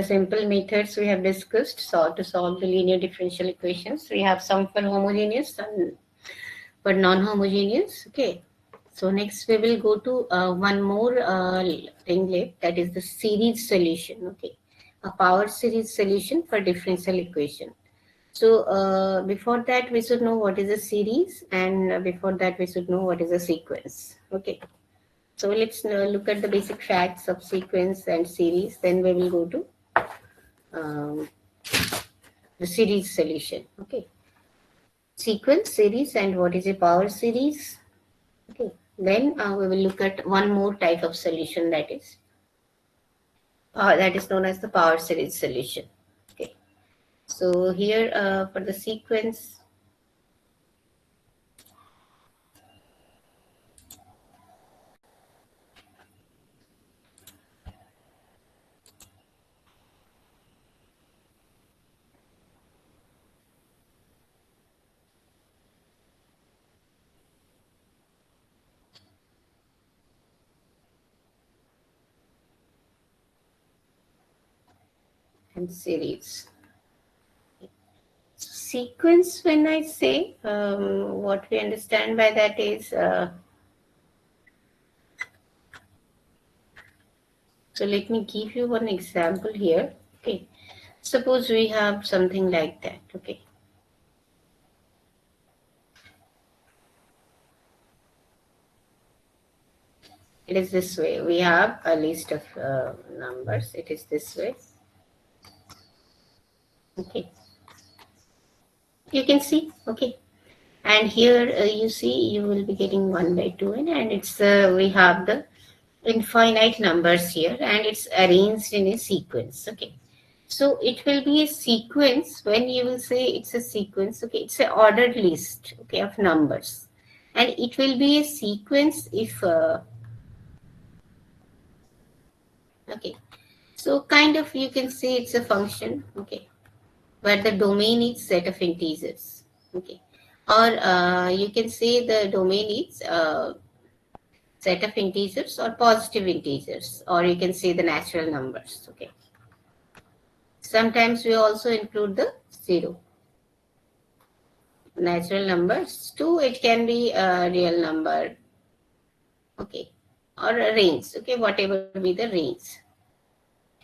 simple methods we have discussed. So to solve the linear differential equations, we have some for homogeneous and for non-homogeneous. Okay. So next we will go to one more thing left, that is the series solution. Okay, a power series solution for differential equation. So before that we should know what is a series, and before that we should know what is a sequence. Okay. So let's look at the basic facts of sequence and series. Then we will go to um, the series solution. Okay. Sequence, series, and what is a power series? Okay. Then we will look at one more type of solution, that is known as the power series solution. Okay. So here for the sequence, and series. Sequence, when I say, what we understand by that is, so let me give you one example here. Okay. Suppose we have something like that. Okay. It is this way. We have a list of numbers. It is this way. Okay. You can see. Okay. And here you see you will be getting 1 by 2n, and it's we have the infinite numbers here, and it's arranged in a sequence. Okay. So it will be a sequence. When you will say it's a sequence, okay, it's an ordered list, okay, of numbers. And it will be a sequence if, okay, so kind of you can say it's a function, okay, where the domain is set of integers, okay. Or you can say the domain is set of integers or positive integers, or you can say the natural numbers, okay. Sometimes we also include the 0. Natural numbers too, it can be a real number, okay, or a range, okay, whatever be the range.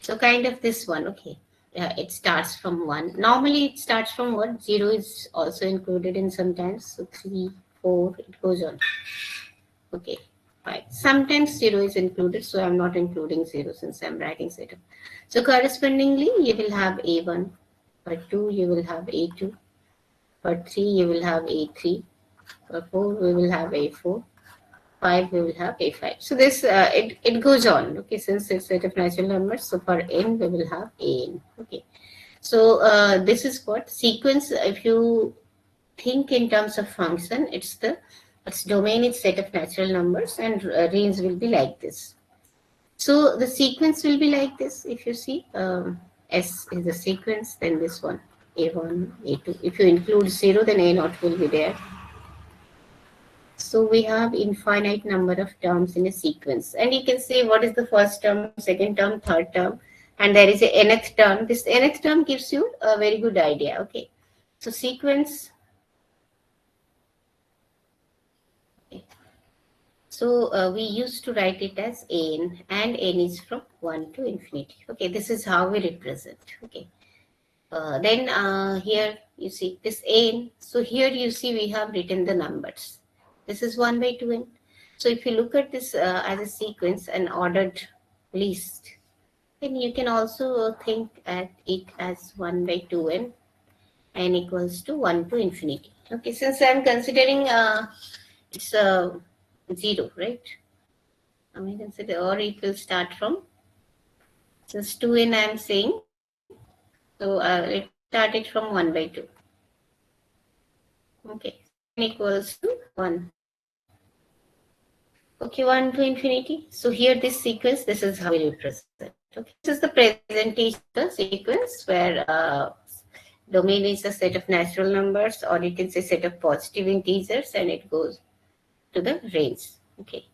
So kind of this one, okay, it starts from 1. Normally it starts from 1. 0 is also included in sometimes, so 3, 4, it goes on, okay, 5. Sometimes 0 is included, so I'm not including 0 since I'm writing setup. So correspondingly you will have A1. For 2 you will have A2. For 3 you will have A3. For 4 we will have A4. 5 we will have A5. So this it goes on, okay, since it's set of natural numbers. So for n we will have an, okay. So this is what sequence. If you think in terms of function, its domain is set of natural numbers, and range will be like this. So the sequence will be like this. If you see, S is the sequence, then this one, A1, A2. If you include 0, then A0 will be there. So we have infinite number of terms in a sequence. And you can say what is the first term, second term, third term, and there is a nth term. This nth term gives you a very good idea. Okay. So sequence. Okay. So we used to write it as n, and n is from 1 to infinity. Okay. This is how we represent. Okay. Then here you see this n. So here you see we have written the numbers. This is 1 by 2n. So if you look at this as a sequence, an ordered list, then you can also think at it as 1 by 2n, n equals to 1 to infinity. Okay, since I'm considering it's 0, right? I mean, consider, or it will start from, since 2n I'm saying, so let's start it from 1 by 2. Okay, n equals to 1. Okay, 1 to infinity. So here this sequence, this is how we represent. Okay, this is the presentation of the sequence where domain is a set of natural numbers, or you can say set of positive integers, and it goes to the range. Okay.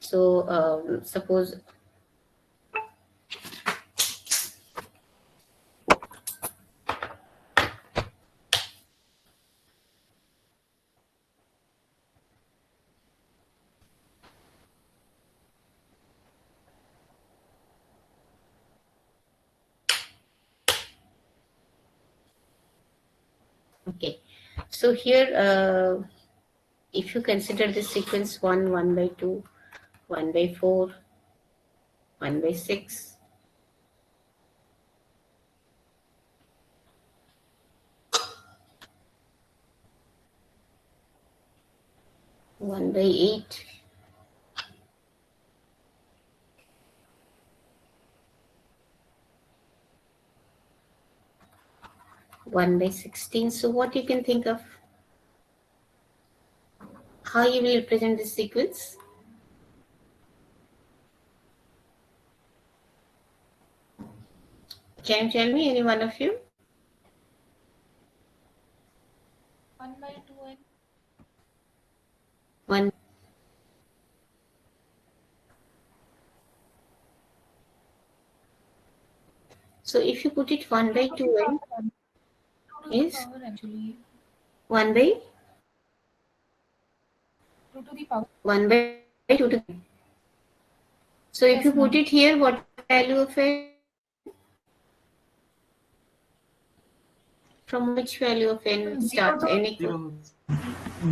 So suppose Okay. So here, if you consider this sequence 1, 1 by 2, 1 by 4, 1 by 6, 1 by 8, 1 by 16. So what you can think of how you will represent this sequence? Can you tell me, any one of you? 1 by 2n. 1. So if you put it 1 by 2 to the 2 power n, n. 2 to the is power actually. 1 by 2 to the power. 1 by 2 to the n. So if you Yes, put ma'am. it here, what will be the value of n? From which value of n From 0 starts? to N equal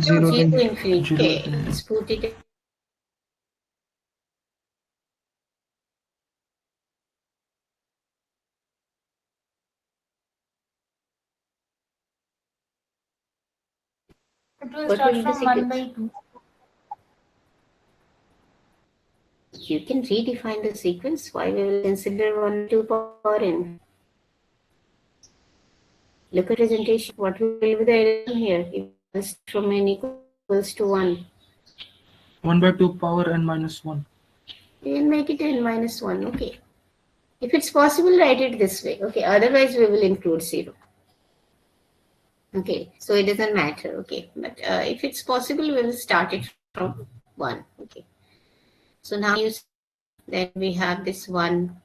Zero, 0 zero to 0 to infinity. zero Okay, to let's put it as it will what start will be the from 1 sequence? by 2. You can redefine the sequence. Why we will consider 1 by 2 power n? Look at presentation. What will be the addition here? If you start from n equals to 1, 1 by 2 power n minus 1. you can make it n minus 1. Okay. If it's possible, write it this way. Okay. Otherwise, we will include 0. Okay. So it doesn't matter. Okay. But if it's possible, we will start it from 1. Okay. So now you see, then we have this 1,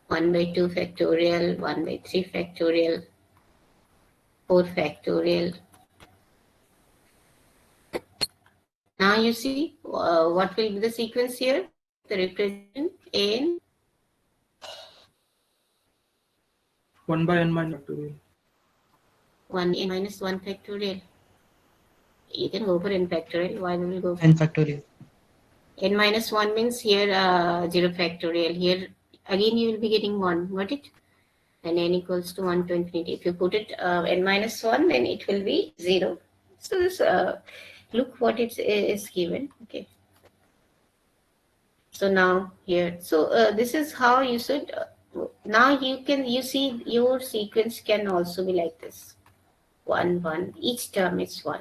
1 by 2 factorial, 1 by 3 factorial, 4 factorial. Now you see what will be the sequence here? The representation in 1 by n minus factorial. 1 n minus 1 factorial. You can go for n factorial. Why we will go for n factorial. n minus 1 means here 0 factorial. Here again you will be getting 1. Got it? And n equals to 1 to infinity. If you put it n minus 1, then it will be 0. So this look what it is given. Okay. So now here, so this is how you should. Now you see your sequence can also be like this. 1 1. Each term is 1.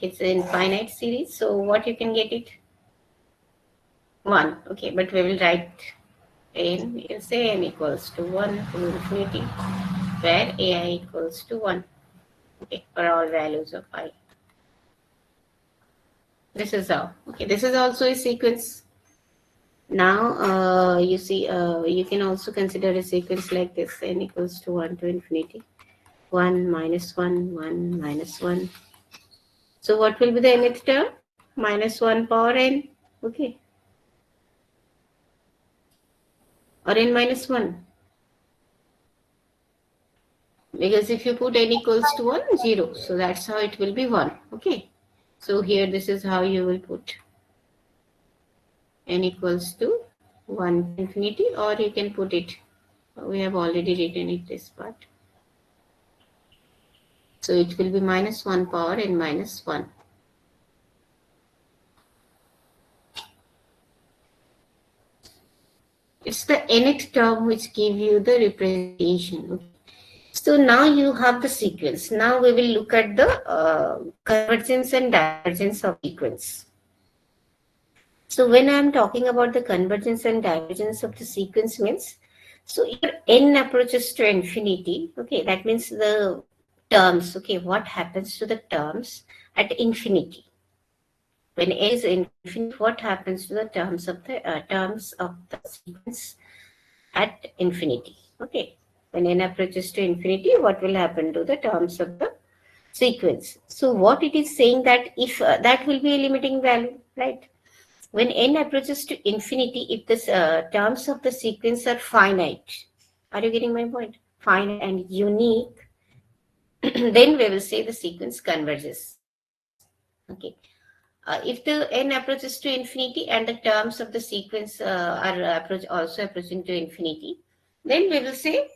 It's an infinite series. So what you can get it 1. Okay, but we will write n. You can say n equals to 1 to infinity, where ai equals to 1. Okay, for all values of I. This is how. Okay, this is also a sequence. Now, you see, you can also consider a sequence like this: n equals to 1 to infinity, 1 minus 1, 1 minus 1. So, what will be the nth term? Minus 1 power n. Okay, or n minus 1. Because if you put n equals to 1, 0. So, that's how it will be 1. Okay, so here this is how you will put n equals to 1 to infinity, or you can put it. We have already written it this part. So it will be minus 1 power n minus 1. It's the nth term which give you the representation. Okay. So now you have the sequence. Now we will look at the convergence and divergence of sequence. So when I am talking about the convergence and divergence of the sequence means, so if n approaches to infinity, okay, that means the terms, okay, what happens to the terms at infinity? When n is infinite, what happens to the terms of the sequence at infinity? Okay, when n approaches to infinity, what will happen to the terms of the sequence? So what it is saying that if that will be a limiting value, right? When n approaches to infinity, if the terms of the sequence are finite, are you getting my point? Finite and unique, then we will say the sequence converges. Okay. If the n approaches to infinity and the terms of the sequence also approaching to infinity, then we will say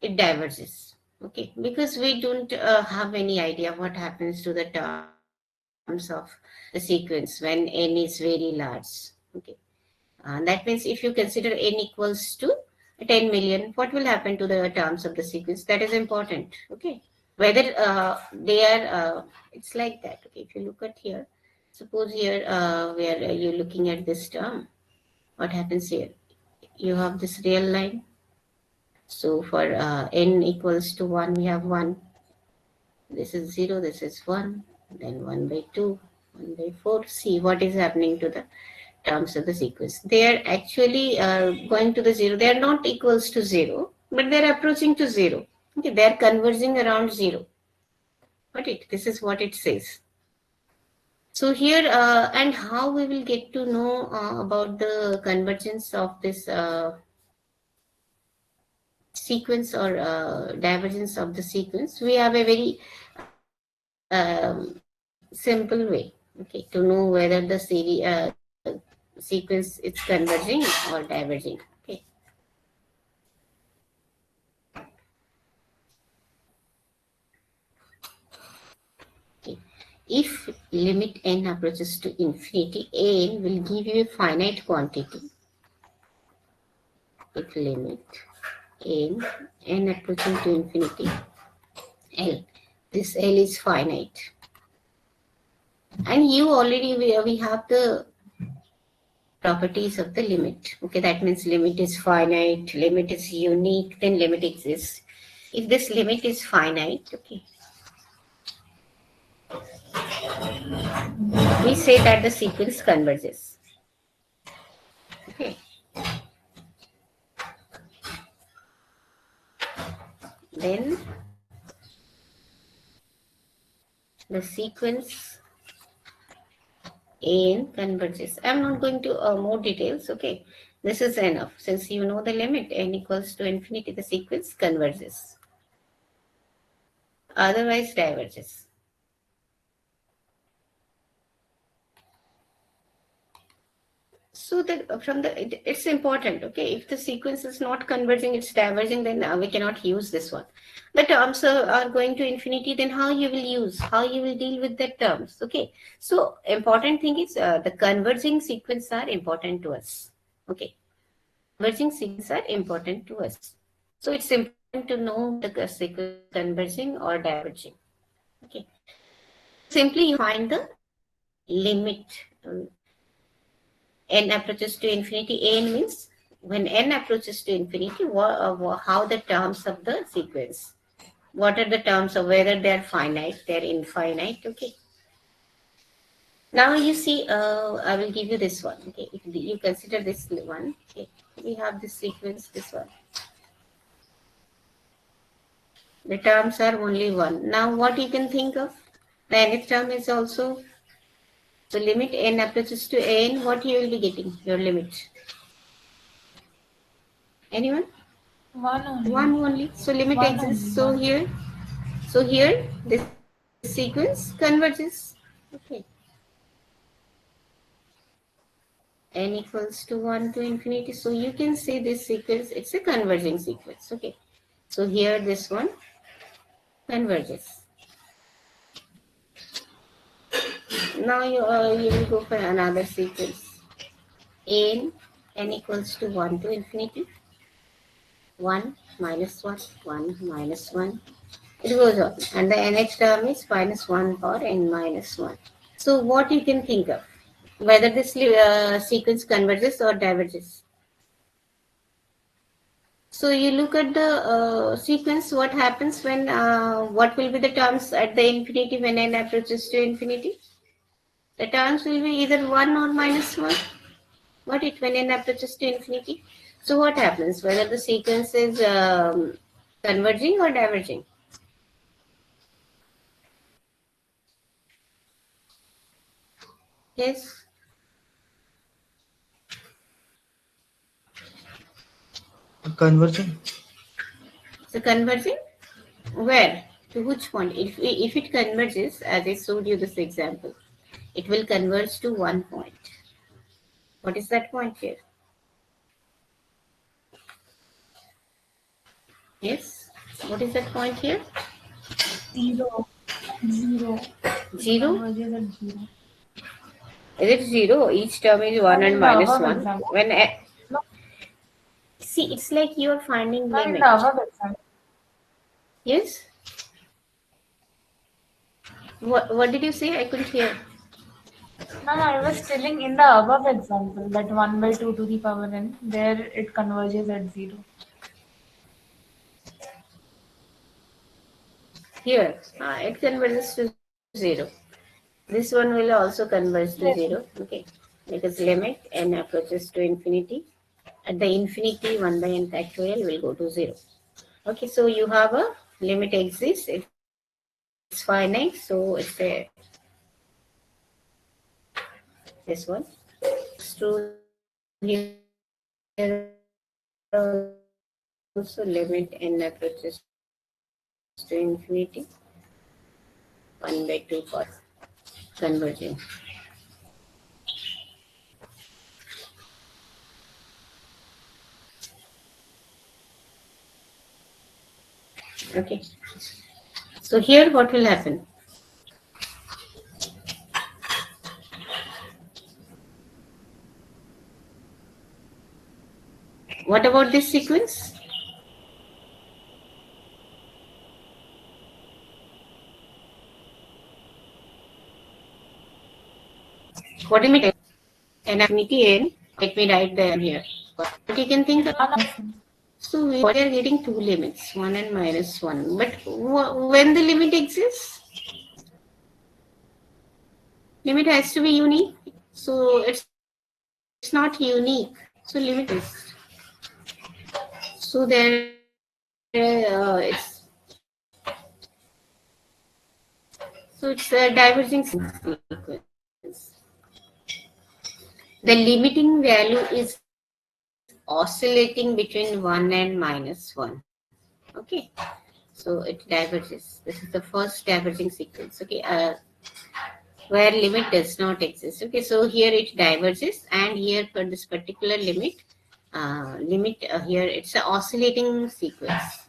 it diverges. Okay, because we don't have any idea what happens to the terms of the sequence when n is very large. Okay, that means if you consider n equals to 10 million, what will happen to the terms of the sequence? That is important. Okay, whether they are, it's like that. Okay, if you look at here, suppose here where you're looking at this term, what happens here? You have this real line. So for n equals to 1, we have 1. This is 0, this is 1, then 1 by 2, 1 by 4. See what is happening to the terms of the sequence. They are actually going to the 0. They are not equals to 0, but they are approaching to 0. Okay, they are converging around 0. This is what it says. So here, and how we will get to know about the convergence of this sequence or divergence of the sequence? We have a very simple way, okay, to know whether the sequence is converging or diverging. Okay. Okay. If limit n approaches to infinity, n will give you a finite quantity. If limit n approaching to infinity, L, this L is finite. And you already, we have the properties of the limit. Okay, that means limit is finite, limit is unique, then limit exists. If this limit is finite, okay, we say that the sequence converges. Okay. Then the sequence n converges. I'm not going to more details. Okay. This is enough. Since you know the limit n equals to infinity, the sequence converges. Otherwise diverges. So that it's important. Okay, if the sequence is not converging, it's diverging, then we cannot use this one. The terms are going to infinity, then how you will use, how you will deal with the terms. Okay, so important thing is the converging sequence are important to us. Okay, converging sequence are important to us. So it's important to know whether the sequence is converging or diverging. Okay, so simply you find the limit. N approaches to infinity, n means when n approaches to infinity, how the terms of the sequence, what are the terms of whether they are finite, they are infinite. Okay, now you see, I will give you this one. Okay, if you consider this one, okay, we have this sequence, this one, the terms are only one. Now what you can think of, the nth term is also, so limit n approaches to n, what you will be getting, your limit, anyone? One only. One only. So limit One only. exists. One. So here this sequence converges. Okay. N equals to 1 to infinity. So you can say this sequence, it's a converging sequence. Okay. So here this one converges. Now you will go for another sequence. N equals to 1 to infinity. 1 minus 1, 1 minus 1. It goes on. And the nth term is minus 1 power n minus 1. So what you can think of? Whether this sequence converges or diverges. So you look at the sequence, what happens when, what will be the terms at the infinity when n approaches to infinity? The terms will be either 1 or minus 1. What it when n approaches to infinity? So what happens? Whether the sequence is converging or diverging? Yes. Converging. So converging? Where? To which point? If it converges, as I showed you this example, it will converge to one point. What is that point here? Yes. What is that point here? 0. 0. It Zero? converges at 0. Is it zero? Each term is one Ma'am, and in the minus above one. example. When No, see, it's like you are finding ma'am, in the limit. above example. Yes. What did you say? I couldn't hear. Ma'am, I was telling in the above example that 1 by 2 to the power n, there it converges at 0. Here, it converges to zero. This one will also converge to zero. Yes, ma'am. Okay, because limit n approaches to infinity. At the infinity, 1 by n factorial will go to zero. Okay, so you have a limit exists. It's finite, so it's a this one. So here also limit n approaches to infinity, 1 by 2 converging. Okay. So here what will happen? What about this sequence? What do you mean? N infinity n. Let me write them here. But you can think of. So we are getting two limits, one and minus one. But when the limit exists, limit has to be unique. So it's not unique. So limit exists. So there, it's a diverging sequence. The limiting value is oscillating between 1 and minus 1. Okay. So it diverges. This is the first diverging sequence. Okay. Where limit does not exist. Okay. So here it diverges, and here for this particular limit here it's an oscillating sequence.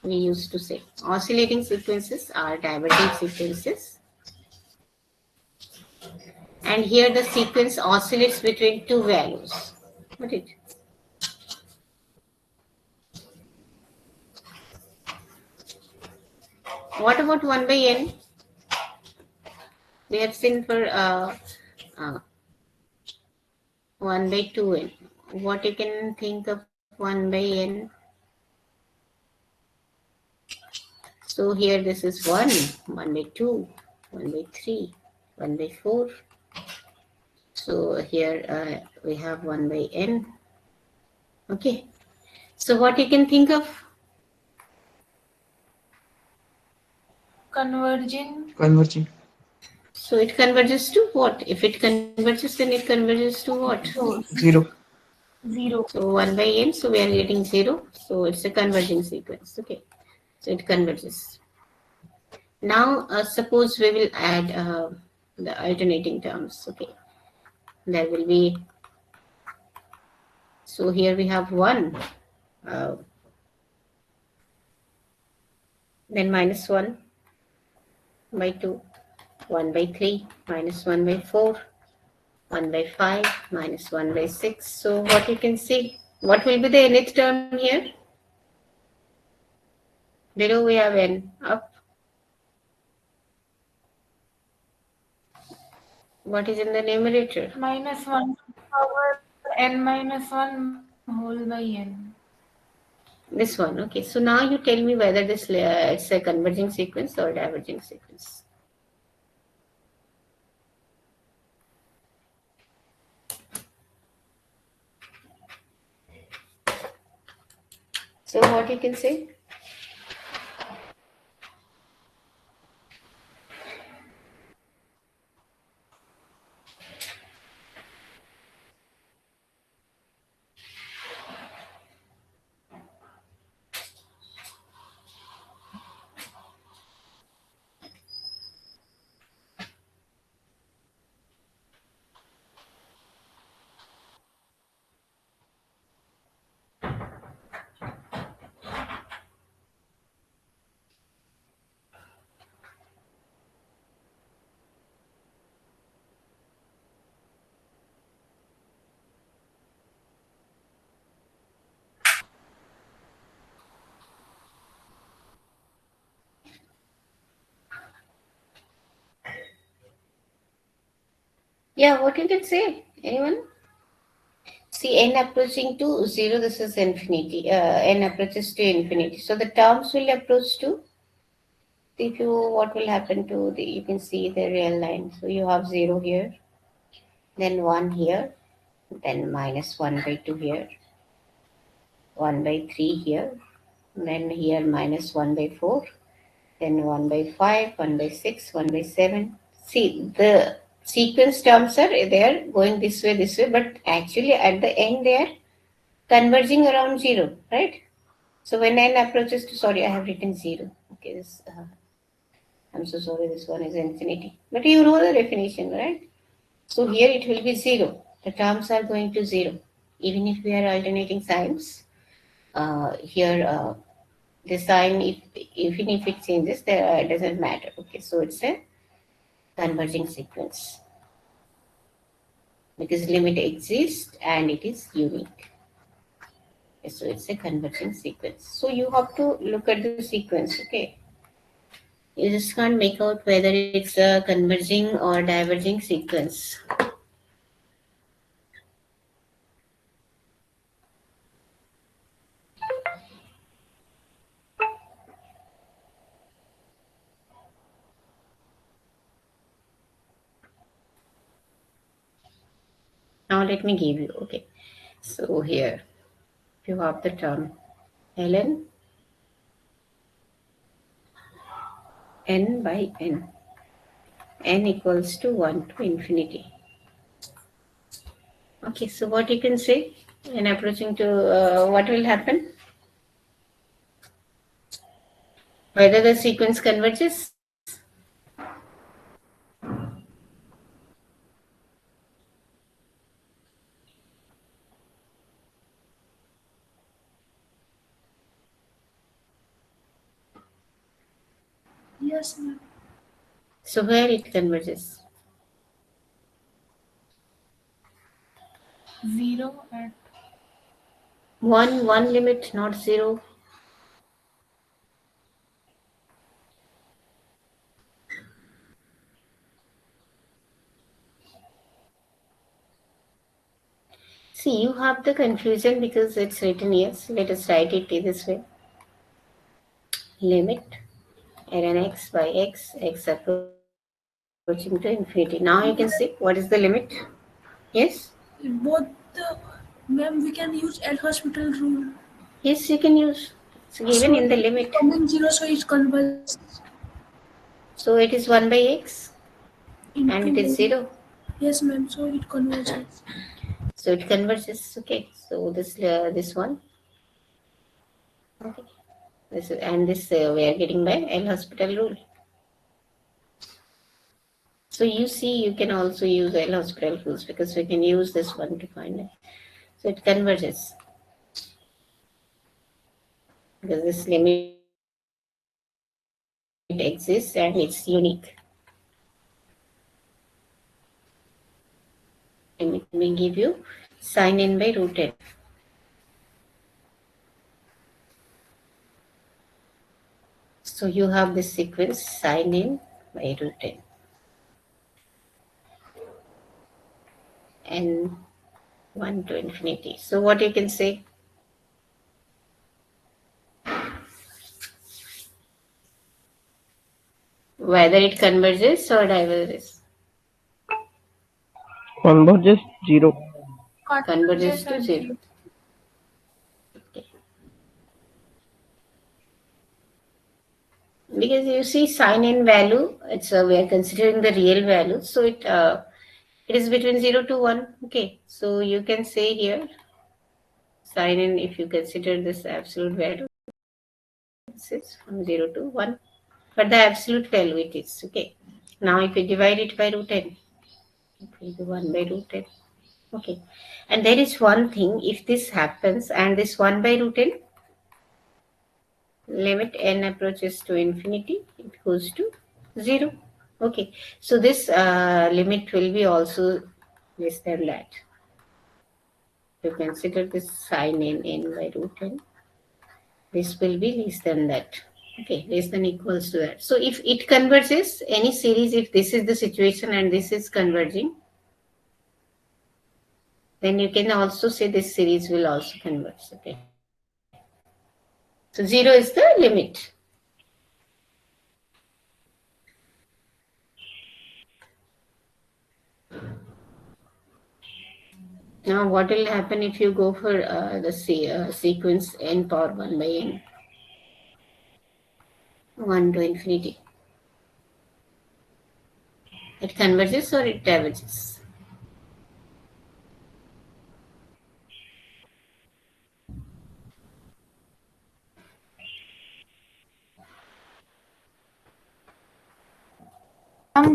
We used to say oscillating sequences are diverging sequences, and here the sequence oscillates between two values. What it? What about 1 by n? We have seen for uh, 1 by 2n. What you can think of 1 by n? So here this is 1, 1 by 2, 1 by 3, 1 by 4. So here we have 1 by n. Okay. So what you can think of? Converging Converging. So it converges to what? If it converges, then it converges to what? 0. 0. 0. So 1 by n, so we are getting 0. So it's a converging sequence. Okay. So it converges. Now suppose we will add the alternating terms. Okay. There will be, so here we have 1, uh, then minus 1 by 2, 1 by 3, minus 1 by 4, 1 by 5, minus 1 by 6. So what you can see, what will be the nth term here? Below we have n, up. What is in the numerator? minus 1 to the power n minus 1 whole by n. This one. Okay. So now you tell me whether this it's a converging sequence or diverging sequence. So what you can say? Yeah, what you can say? Anyone? See, n approaching to 0, this is infinity. N approaches to infinity. So the terms will approach to, if you, what will happen to the, you can see the real line. So you have 0 here, then 1 here, then minus 1 by 2 here, 1 by 3 here, then here minus 1 by 4, then 1 by 5, 1 by 6, 1 by 7. See, the sequence terms are there going this way, but actually at the end they are converging around 0, right? So when n approaches to, sorry, I have written 0. Okay, this, I'm so sorry, this one is infinity. But you know the definition, right? So here it will be 0. The terms are going to 0. Even if we are alternating signs, here the sign, if even if it changes, it doesn't matter. Okay, so it's a converging sequence because limit exists and it is unique. So it's a converging sequence. So you have to look at the sequence. Okay, you just can't make out whether it's a converging or diverging sequence. Now let me give you. Okay, so here you have the term ln n by n equals to 1 to infinity. Okay, so what you can say in approaching to what will happen? Whether the sequence converges? Yes, ma'am. So where it converges? 0 at 1 limit, not 0. See, you have the confusion because it's written yes. Let us write it this way. Limit ln x by x approaching to infinity. Now you can see what is the limit. Yes? Both, ma'am, we can use L hospital rule. Yes, you can use. It's So given in the it is limit. coming zero, so it converges So it is 1 by x and into it is 0. yes, ma'am. So it converges. So it converges. Okay. So this one. Okay. This and this we are getting by L hospital rule. So you see, you can also use L hospital rules because we can use this one to find it. So it converges because this limit exists and it's unique. Limit will give you sin n by root n. So you have this sequence sin n by root n and 1 to infinity. So what you can say? Whether it converges or diverges. Converges 0. Converges converges to at 0. 0. Okay. Because you see sin n value, it's we are considering the real value, so it is between 0 to 1. Okay, so you can say here sin n, if you consider this absolute value, this is from 0 to 1, but the absolute value it is. Okay, now if you divide it by root n, it will be 1 by root n. Okay, and there is one thing, if this happens and this 1 by root n, limit n approaches to infinity, it goes to 0. Okay, so this limit will be also less than that. You consider this sin n by root n, this will be less than that. Okay, less than equals to that. So if it converges, any series, if this is the situation and this is converging, then you can also say this series will also converge. Okay. So 0 is the limit. Now, what will happen if you go for the sequence n power 1 by n, 1 to infinity? It converges or it diverges?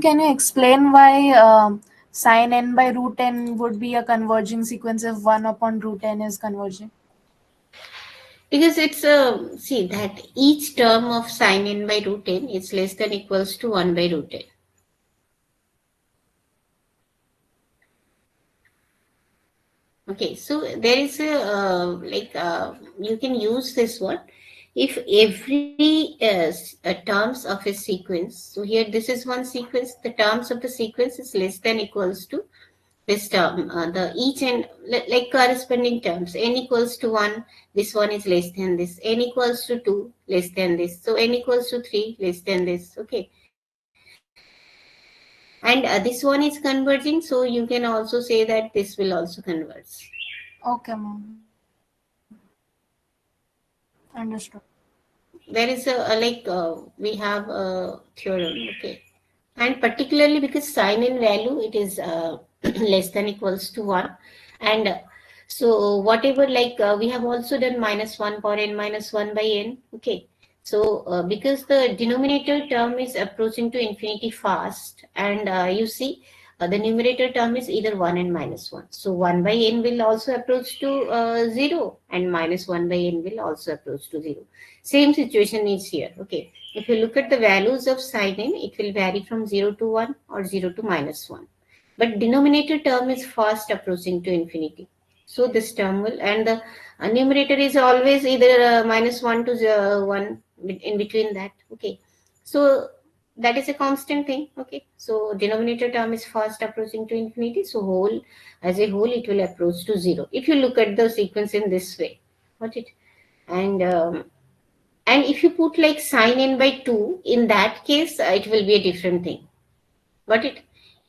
Can you explain why sine n by root n would be a converging sequence if 1 upon root n is converging? Because it's see that each term of sine n by root n is less than equals to 1 by root n. Okay, so there is a you can use this one if every terms of a sequence. So here this is one sequence. The terms of the sequence is less than equals to this term. The each and like corresponding terms. N equals to 1. This one is less than this. N equals to 2, less than this. So n equals to 3, less than this. Okay, and this one is converging. So you can also say that this will also converge. Okay, ma'am. Understood. There is we have a theorem. Okay, and particularly because sine in value it is less than equals to 1, and so whatever we have also done minus 1 power n minus 1 by n. Okay, so because the denominator term is approaching to infinity fast, and you see the numerator term is either 1 and minus 1, so 1 by n will also approach to 0, and minus 1 by n will also approach to 0. Same situation is here. Okay, if you look at the values of sine n, it will vary from 0 to 1 or 0 to minus 1. But denominator term is fast approaching to infinity. So this term will, and the numerator is always either minus 1 to 1 in between that. Okay. So that is a constant thing. Okay. So denominator term is fast approaching to infinity. So whole, as a whole, it will approach to 0. If you look at the sequence in this way. Got it? And and if you put like sine n by 2, in that case, it will be a different thing. Got it?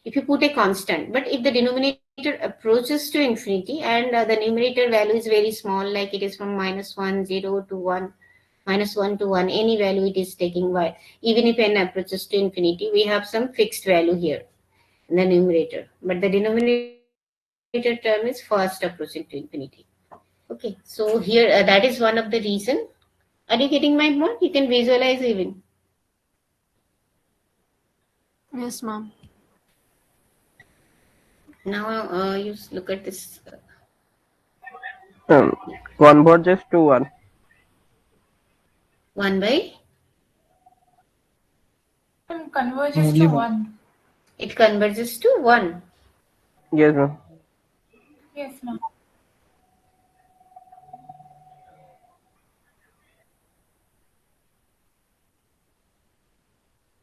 If you put a constant. But if the denominator approaches to infinity and the numerator value is very small, like it is from minus 1, 0 to 1, minus 1 to 1, any value it is taking, by, even if n approaches to infinity, we have some fixed value here in the numerator. But the denominator term is fast approaching to infinity. Okay, so here that is one of the reason. Are you getting my point? You can visualize even. Yes, ma'am. Now you look at this 1 versus 2 1. 1 by, Converges Only to one. 1. it converges to 1. Yes, ma'am. Yes, ma'am.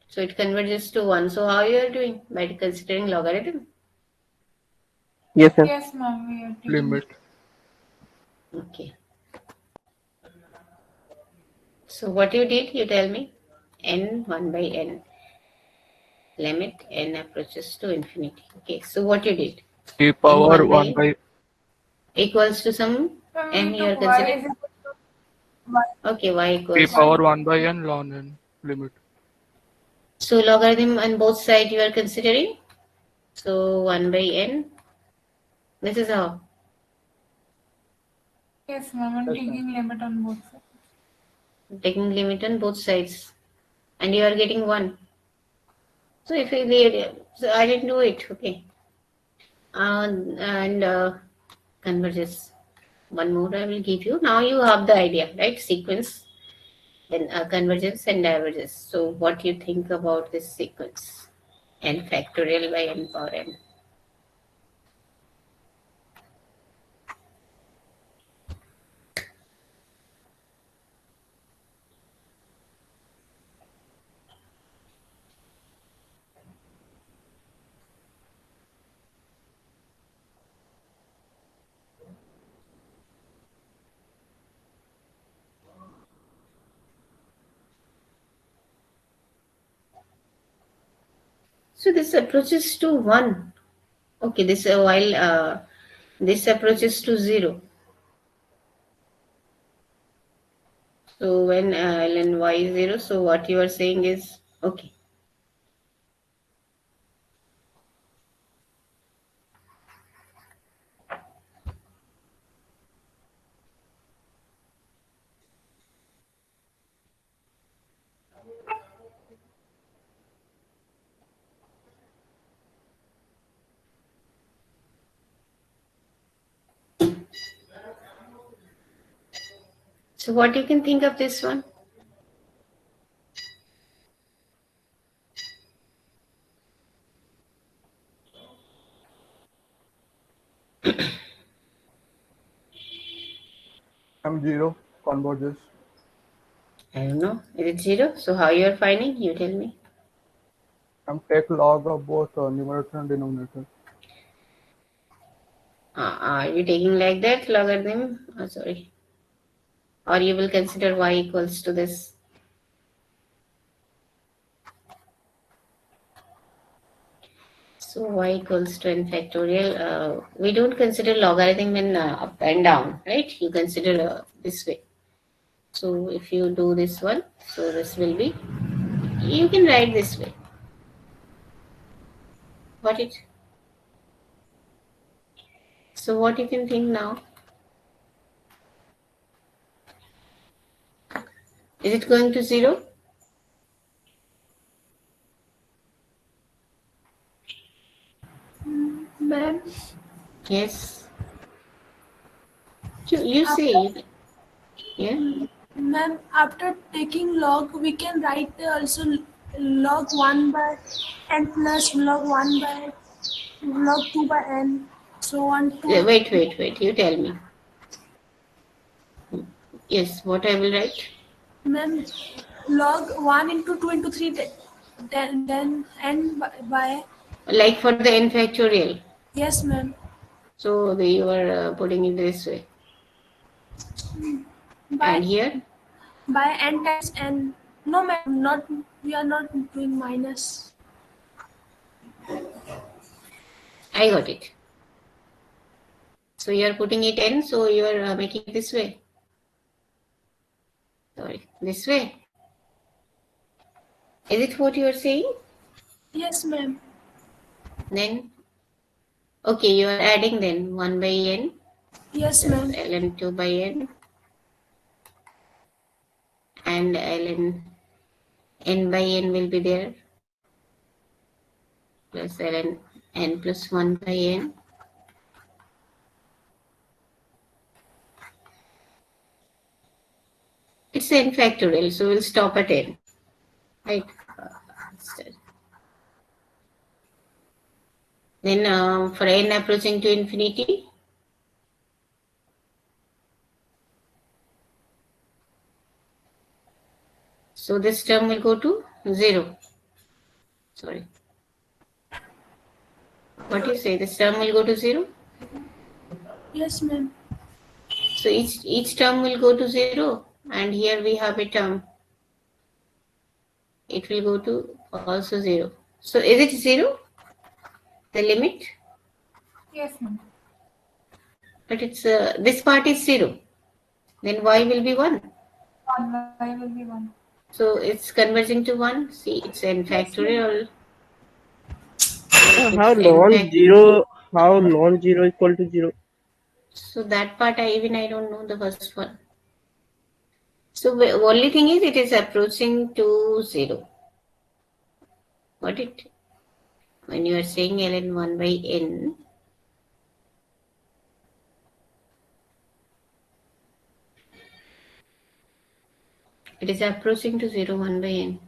So it converges to 1. So how you are doing? By considering logarithm. Yes, ma'am. Yes, ma'am. We are taking. Limit. Okay. So what you did, you tell me. N 1 by n. Limit n approaches to infinity. Okay. So what you did? E N power 1 by 1 n by equals to some n We you are took y considering. is equal to y. Okay, y e equals Y. power to. 1 by n ln n. Limit. So logarithm on both sides you are considering. So 1 by n. This is how. Yes, ma'am. I'm Yes, ma'am. taking limit on both sides. Taking limit on both sides. And you are getting 1. So if you did, so I didn't do it. Okay. And converges. One more I will give you. Now you have the idea, right? Sequence, then convergence and divergence. So what you think about this sequence? N factorial by n power n. So this approaches to 1. Okay, this while this approaches to 0. So when ln y is 0, so what you are saying is okay. So what you can think of this one? M0 converges. I don't know. Is it 0? So how you are finding? You tell me. Take log of both numerator and denominator. Are you taking like that logarithm? Oh, sorry. Or you will consider y equals to this. So y equals to n factorial. We don't consider logarithm in up and down, right? You consider this way. So if you do this one, so this will be, you can write this way. Got it? So what you can think now? Is it going to 0? Ma'am, Yes. You say, after yeah. ma'am, after taking log, we can write also log 1 by n plus log 1 by log 2 by n, so on to Wait. You tell me. Yes, what I will write? ma'am log 1 into 2 into 3, then n by Like for the n factorial. yes ma'am, So you are putting it this way. by And here, n times n. No ma'am, not, we are not doing minus. I got it. So you are putting it n, so you are making it this way. Sorry, this way. Is it what you are saying? Yes ma'am. Then, okay, you are adding then 1 by n Yes plus ma'am. ln 2 by n and ln n by n will be there plus ln n plus 1 by n. It's n factorial, so we'll stop at n, right? Then for n approaching to infinity, so this term will go to 0. Sorry. What do you say? This term will go to 0? Yes ma'am. So each term will go to 0, and here we have a term. It will go to also 0. So is it 0? The limit? Yes, ma'am. But it's this part is 0. Then y will be 1. 1 y will be 1. So it's converging to 1. See, it's n Yes ma'am. factorial. So How it's n factorial. non-zero? How non-zero equal to zero? So that part I don't know the first one. So the only thing is it is approaching to 0. Got it? When you are saying ln 1 by n, it is approaching to 0, 1 by n.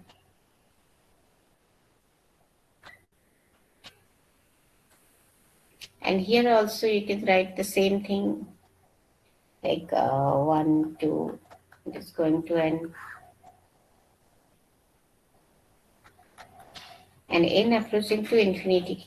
And here also you can write the same thing like 1, 2, it is going to n, and n approaching to infinity.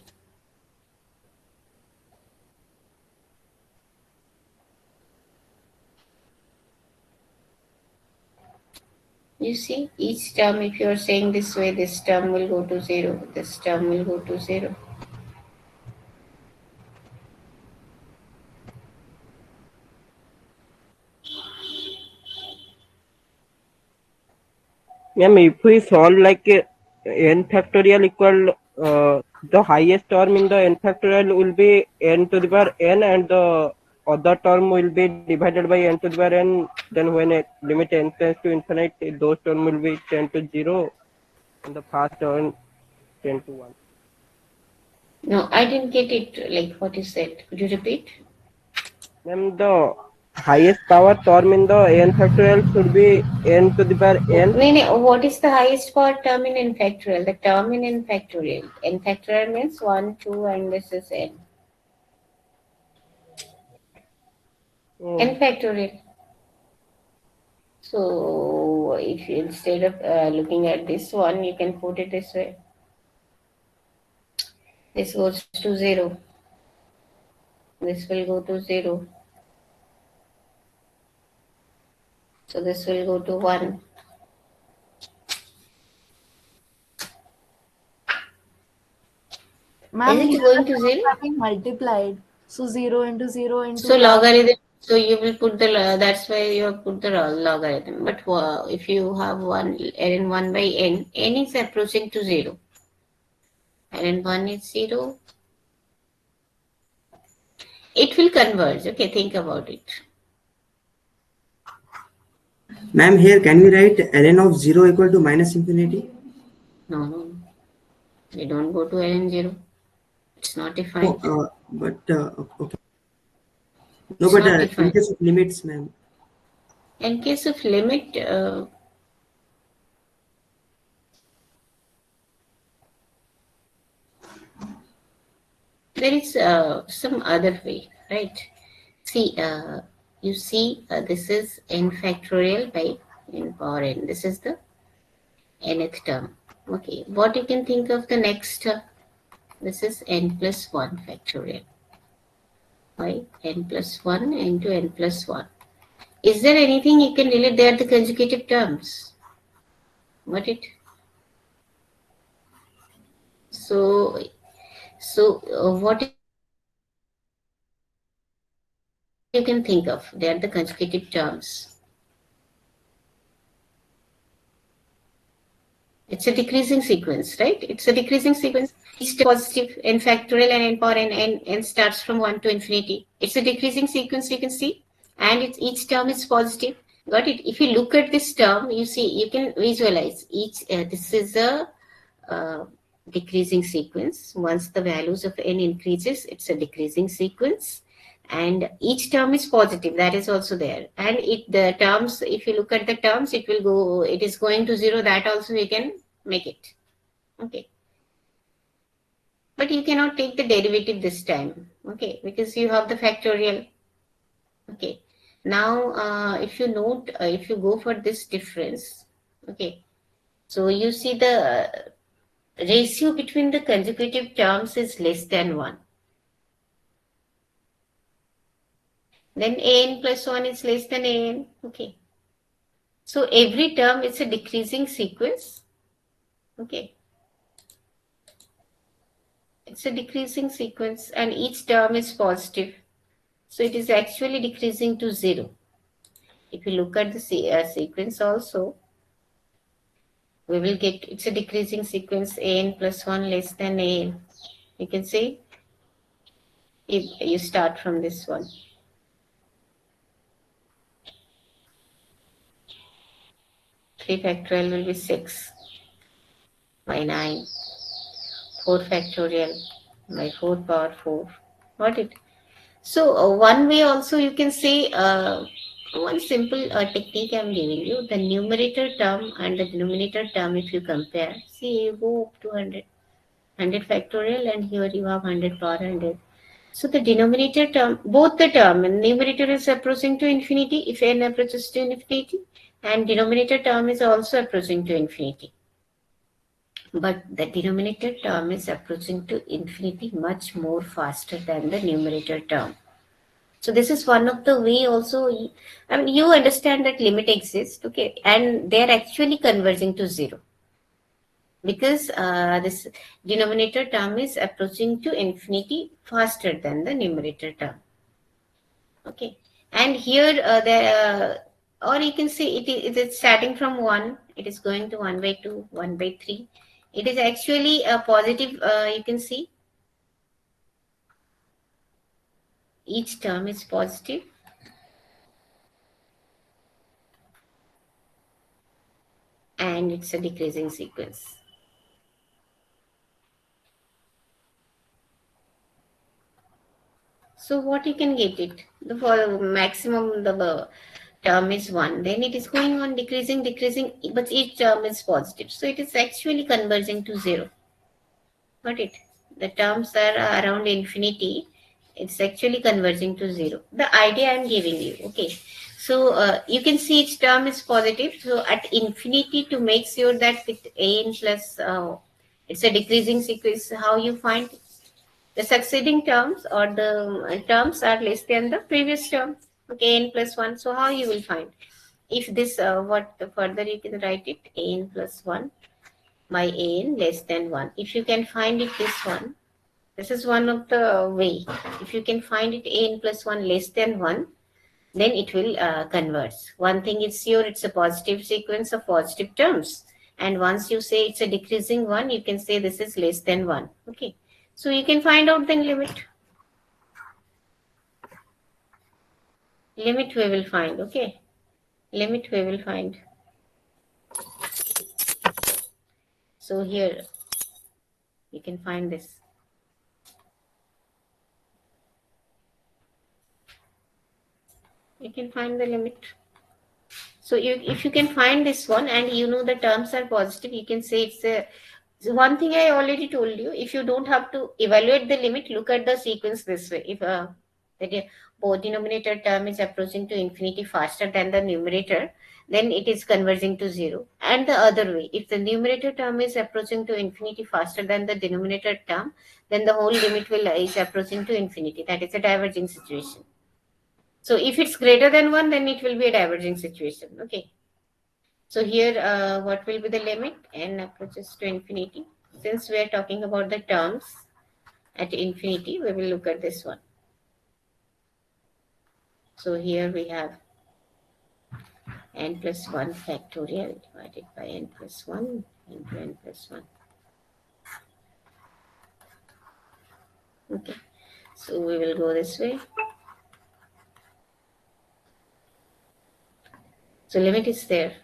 You see, each term, if you are saying this way, this term will go to 0, this term will go to 0. Ma'am, if we solve like n factorial equal the highest term in the n factorial will be n to the power n and the other term will be divided by n to the power n. Then when limit n tends to infinity, those term will be 10 to 0 and the first term 10 to 1. No, I didn't get it, like what you said. Could you repeat? Ma'am, the highest power term in the n factorial should be n to the power n. What is the highest power term in n factorial? The term in n factorial. N factorial means 1, 2, and this is n. N Oh, factorial. So if you, instead of looking at this one, you can put it this way. This goes to 0. This will go to 0. So this will go to 1. Ma'am, Is here it going to the 0? terms are being multiplied. So 0 into 0 into So log. logarithm. So you will put the that's why you have put the logarithm. But if you have one ln 1 by n is approaching to 0. Ln 1 is 0. It will converge. Okay, think about it. Ma'am, here can we write ln of 0 equal to minus infinity? No, no. We don't go to ln 0. It's not No, defined. but okay. No, It's but not in defined. case of limits, ma'am. In case of limit, there is some other way, right? See, you see, this is n factorial by n power n. This is the nth term. Okay, what you can think of the next term? This is n plus 1 factorial by n plus 1 into n plus 1. Is there anything you can relate? They are the consecutive terms. What it? So, what you can think of? They are the consecutive terms. It's a decreasing sequence, right? It's a decreasing sequence. Each term is positive, n factorial and n power n starts from 1 to infinity. It's a decreasing sequence, you can see. And it's, each term is positive. Got it? If you look at this term, you see, you can visualize each, this is a uh, decreasing sequence. Once the values of n increases, it's a decreasing sequence. And each term is positive, that is also there. And the terms, if you look at the terms, it will go, it is going to 0, that also we can make it. Okay. But you cannot take the derivative this time, okay, because you have the factorial. Okay. Now, if you note, if you go for this difference, okay, so you see the ratio between the consecutive terms is less than 1. Then an plus 1 is less than an. Okay. So every term is a decreasing sequence. Okay. It's a decreasing sequence and each term is positive. So it is actually decreasing to 0. If you look at the sequence also, we will get, it's a decreasing sequence, an plus 1 less than an. You can see if you start from this one. 3 factorial will be 6 by 9. 4 factorial by 4 power 4. Got it? So one way also you can say, one simple technique I'm giving you, the numerator term and the denominator term, if you compare, see, you go up to 100 factorial and here you have 100 power 100. So the denominator term, both the term, and numerator is approaching to infinity if n approaches to infinity, and denominator term is also approaching to infinity. But the denominator term is approaching to infinity much more faster than the numerator term. So this is one of the way also. I mean, you understand that limit exists, okay, and they are actually converging to zero because this denominator term is approaching to infinity faster than the numerator term. Okay, and here or you can say it is starting from 1, it is going to 1 by 2, 1 by 3. It is actually a positive, you can see each term is positive, and it's a decreasing sequence. So what you can get it, the for maximum the term is 1, then it is going on decreasing, but each term is positive. So it is actually converging to 0. Got it? The terms are around infinity. It's actually converging to 0. The idea I'm giving you. Okay. So you can see each term is positive. So at infinity, to make sure that with an plus, it's a decreasing sequence, how you find the succeeding terms or the terms are less than the previous term. Okay, n plus 1. So how you will find? If this, what further you can write it, an plus 1 by an less than 1. If you can find it this one, this is one of the way. If you can find it an plus 1 less than 1, then it will converge. One thing is sure, it's a positive sequence of positive terms. And once you say it's a decreasing one, you can say this is less than 1. Okay. So you can find out the limit. Limit we will find. Okay. Limit we will find. So here you can find this. You can find the limit. So if you can find this one and you know the terms are positive, you can say it's a. So one thing I already told you, if you don't have to evaluate the limit, look at the sequence this way. If the both denominator term is approaching to infinity faster than the numerator, then it is converging to 0. And the other way, if the numerator term is approaching to infinity faster than the denominator term, then the whole limit will is approaching to infinity. That is a diverging situation. So if it's greater than 1, then it will be a diverging situation. Okay. So here, what will be the limit? N approaches to infinity. Since we are talking about the terms at infinity, we will look at this one. So here we have n plus 1 factorial divided by n plus 1 into n plus 1. Okay. So we will go this way. So limit is there.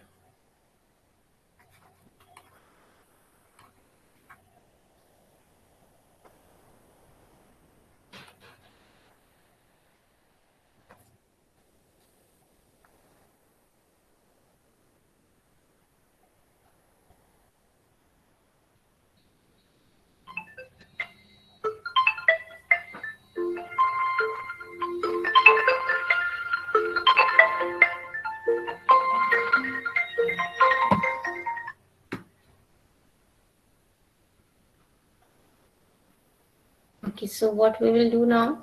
Okay, so what we will do now?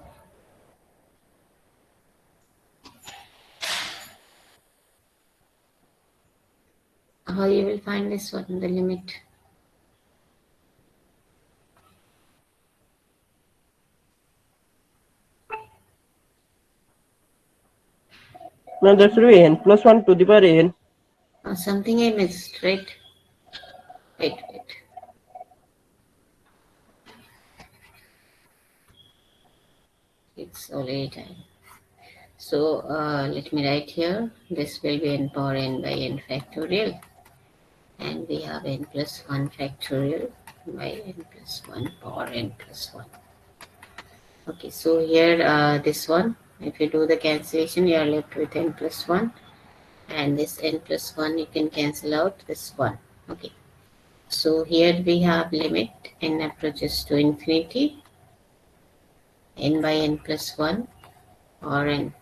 How you will find this one, the limit? Now there should be n plus 1 to the power n. Something I missed, right? Wait. It's already time. So let me write here. This will be n power n by n factorial. And we have n plus 1 factorial by n plus 1 power n plus 1. Okay, so here this one, if you do the cancellation, you are left with n plus 1. And this n plus 1, you can cancel out this 1. Okay, so here we have limit n approaches to infinity, n by n plus 1 or n.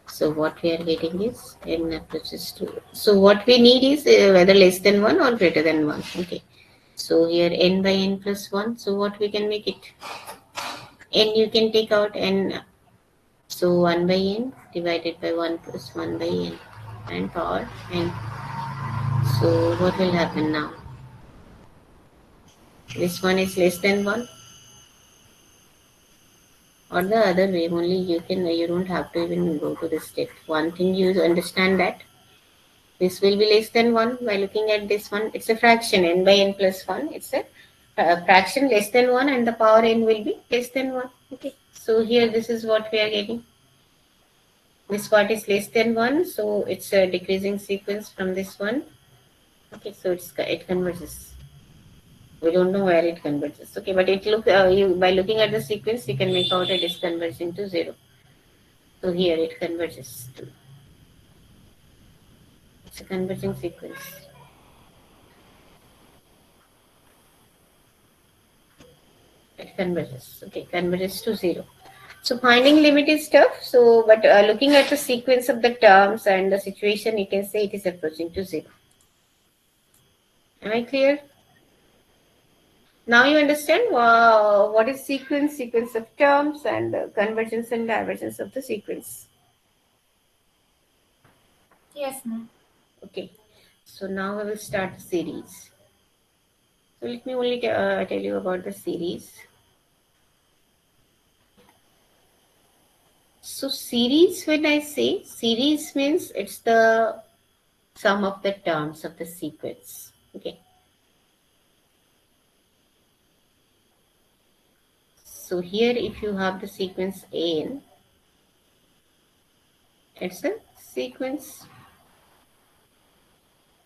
So what we are getting is n approaches to. So what we need is whether less than 1 or greater than 1. Okay. So here n by n plus 1. So what we can make it? N you can take out n So 1 by n divided by 1 plus 1 by n and power n. So what will happen now? This one is less than 1, or the other way only. You don't have to even go to this step. One thing you understand that this will be less than 1 by looking at this one. It's a fraction, n by n plus 1. It's a fraction less than 1 and the power n will be less than 1. Okay. So here this is what we are getting. This part is less than 1. So it's a decreasing sequence from this one. Okay. So it converges. We don't know where it converges. Okay. But by looking at the sequence, you can make out it is converging to 0. So here it converges to. It's a converging sequence. It converges. Okay, converges to 0. So finding limit is tough. So, but looking at the sequence of the terms and the situation, you can say it is approaching to 0. Am I clear? Now you understand what is sequence of terms, and convergence and divergence of the sequence. Yes, ma'am. Okay. So now I will start the series. So let me only tell you about the series. So series, when I say series, means it's the sum of the terms of the sequence. Okay. So here if you have the sequence n, it's a sequence.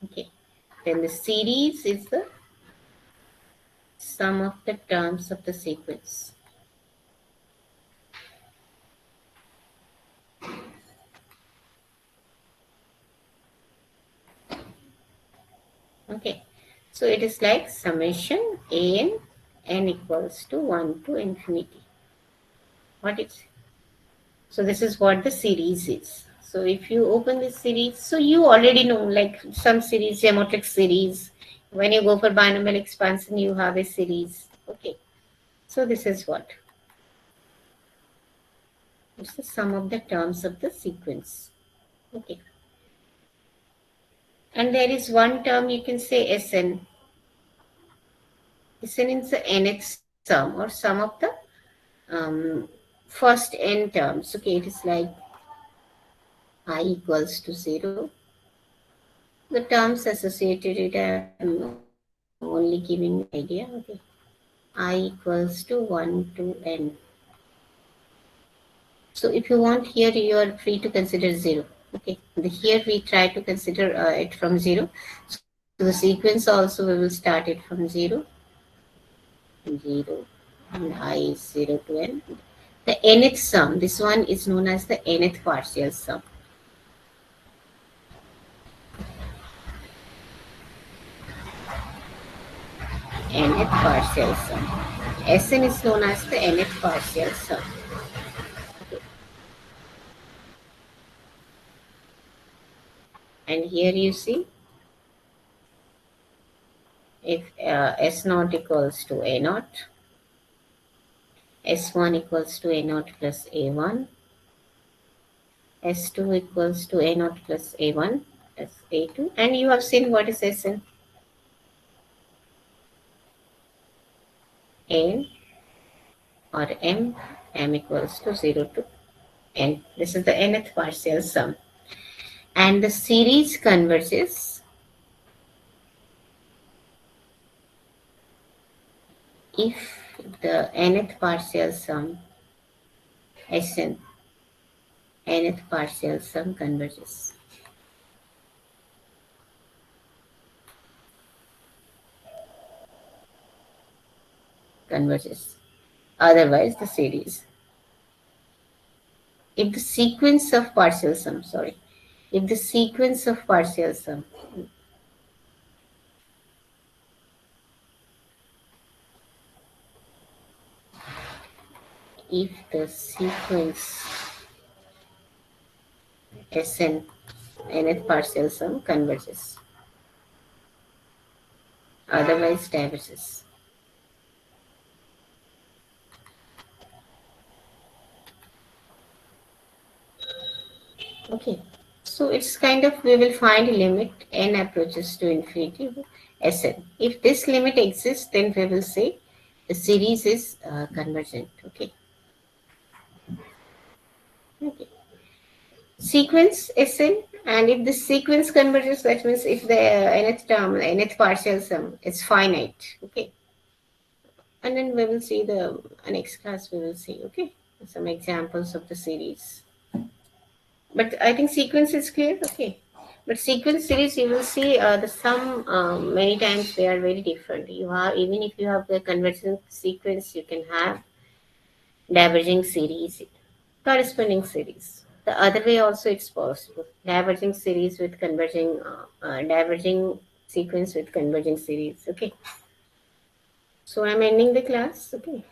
Okay. Then the series is the sum of the terms of the sequence. Okay. So it is like summation n equals to 1 to infinity. What is So this is what the series is. So if you open this series, so you already know, like some series, geometric series. When you go for binomial expansion, you have a series. Okay. So this is what? It's the sum of the terms of the sequence. Okay. And there is one term you can say Sn. Sn is the nth sum or sum of the first n terms. Okay, it is like I equals to 0. The terms associated with it, I'm only giving you an idea. Okay. I equals to 1 to n. So if you want, here you are free to consider 0. Okay. Here we try to consider it from 0. So the sequence also we will start it from 0. 0 and I is 0 to n. The nth sum, this one is known as the nth partial sum. Nth partial sum. Sn is known as the nth partial sum. And here you see, if S naught equals to A naught, S1 equals to A naught plus A1, S2 equals to A naught plus A1 plus A2, and you have seen what is Sn. N or M equals to 0 to N. This is the nth partial sum. And the series converges if the nth partial sum Sn, nth partial sum converges. Converges. Otherwise, the series. If the sequence of partial sum, if the sequence of partial sum if the sequence Sn, nth partial sum converges, otherwise diverges. Okay. So it's kind of, we will find a limit n approaches to infinity Sn. If this limit exists, then we will say the series is convergent. Okay. Okay. Sequence Sn, and if the sequence converges, that means if the nth term, nth partial sum is finite. Okay. And then we will see the next class. We will see. Okay. Some examples of the series. But I think sequence is clear. Okay. But sequence series, you will see the sum many times they are very different. You have, even if you have the convergent sequence, you can have diverging series, corresponding series. The other way also it's possible. Diverging series with converging, diverging sequence with converging series. Okay. So I'm ending the class. Okay.